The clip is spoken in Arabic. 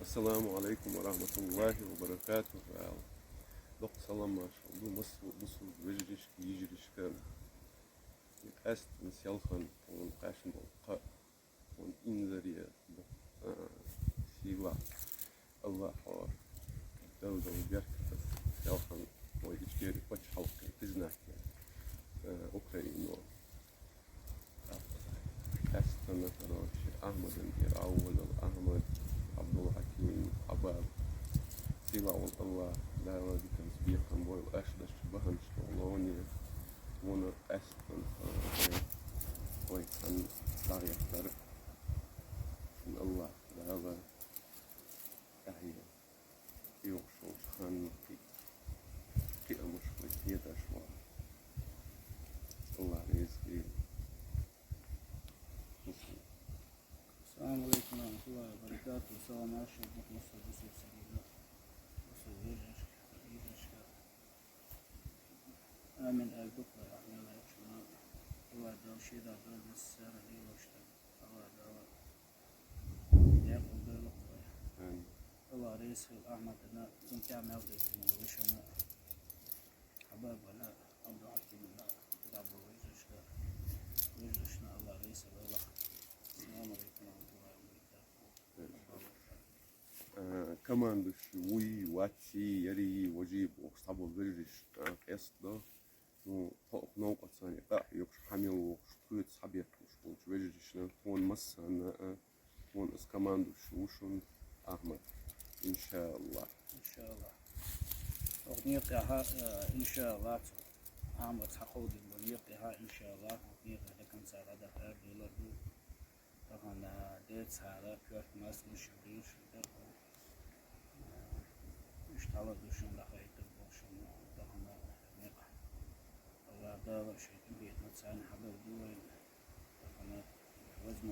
Assalamu alaikum wa rahmatullahi wa barakatuh. Dok salam maşallah musul vejrisk yijrisk qast nselxan on qashin qa on inzariya siwa Allah dawda berkat selxan o içgeri paç halkı tiznak Ukrayno qastana tarosh Ahmedin bir awwal Ahmed Abdul Hakim Abab سيلا والله لا ودي كان سبيقا بوي وأشدش بهن شغلوني وانا أشتن وي كان لا يخترق من الله لا لا أهي يوشو خان كي أمش ويتيدا شوى الله رزقي السلام عليكم ورحمة الله وبركاته. السلام عليكم مصر بسيط سبيل مصر يجرشك آمن أبوك أحمد أشمال الله دار شيدا بلد السارة دي واشتغل الله دار يقول بلد الله رئيس الأحمد أنا كنت أعمل ذلك وشنا حباب أنا عبد الحكيم أنا دابو ويجرشنا الله رئيس الله. السلام عليكم ورحمة الله وبركاته. كمان بشوي واتشي يري وجيب وصحابه برجش قصده نو طاق نوقع ثانية يكش حمي وكش طويت صحابيك وش برجشنا هون مسنا هون اس كمان بشوشن أحمد إن شاء الله. إن شاء الله. أغنيتها إن شاء الله أحمد حقود أغنيتها إن شاء الله أغنيتها لكن سعادة بلا دو طبعا ديت سعادة كيف ناس مشهورين شدة اشتغل دوشون لخيط بوشون طبعا نقع الله دار شيء بيت نتسان حبل دوين طبعا وزن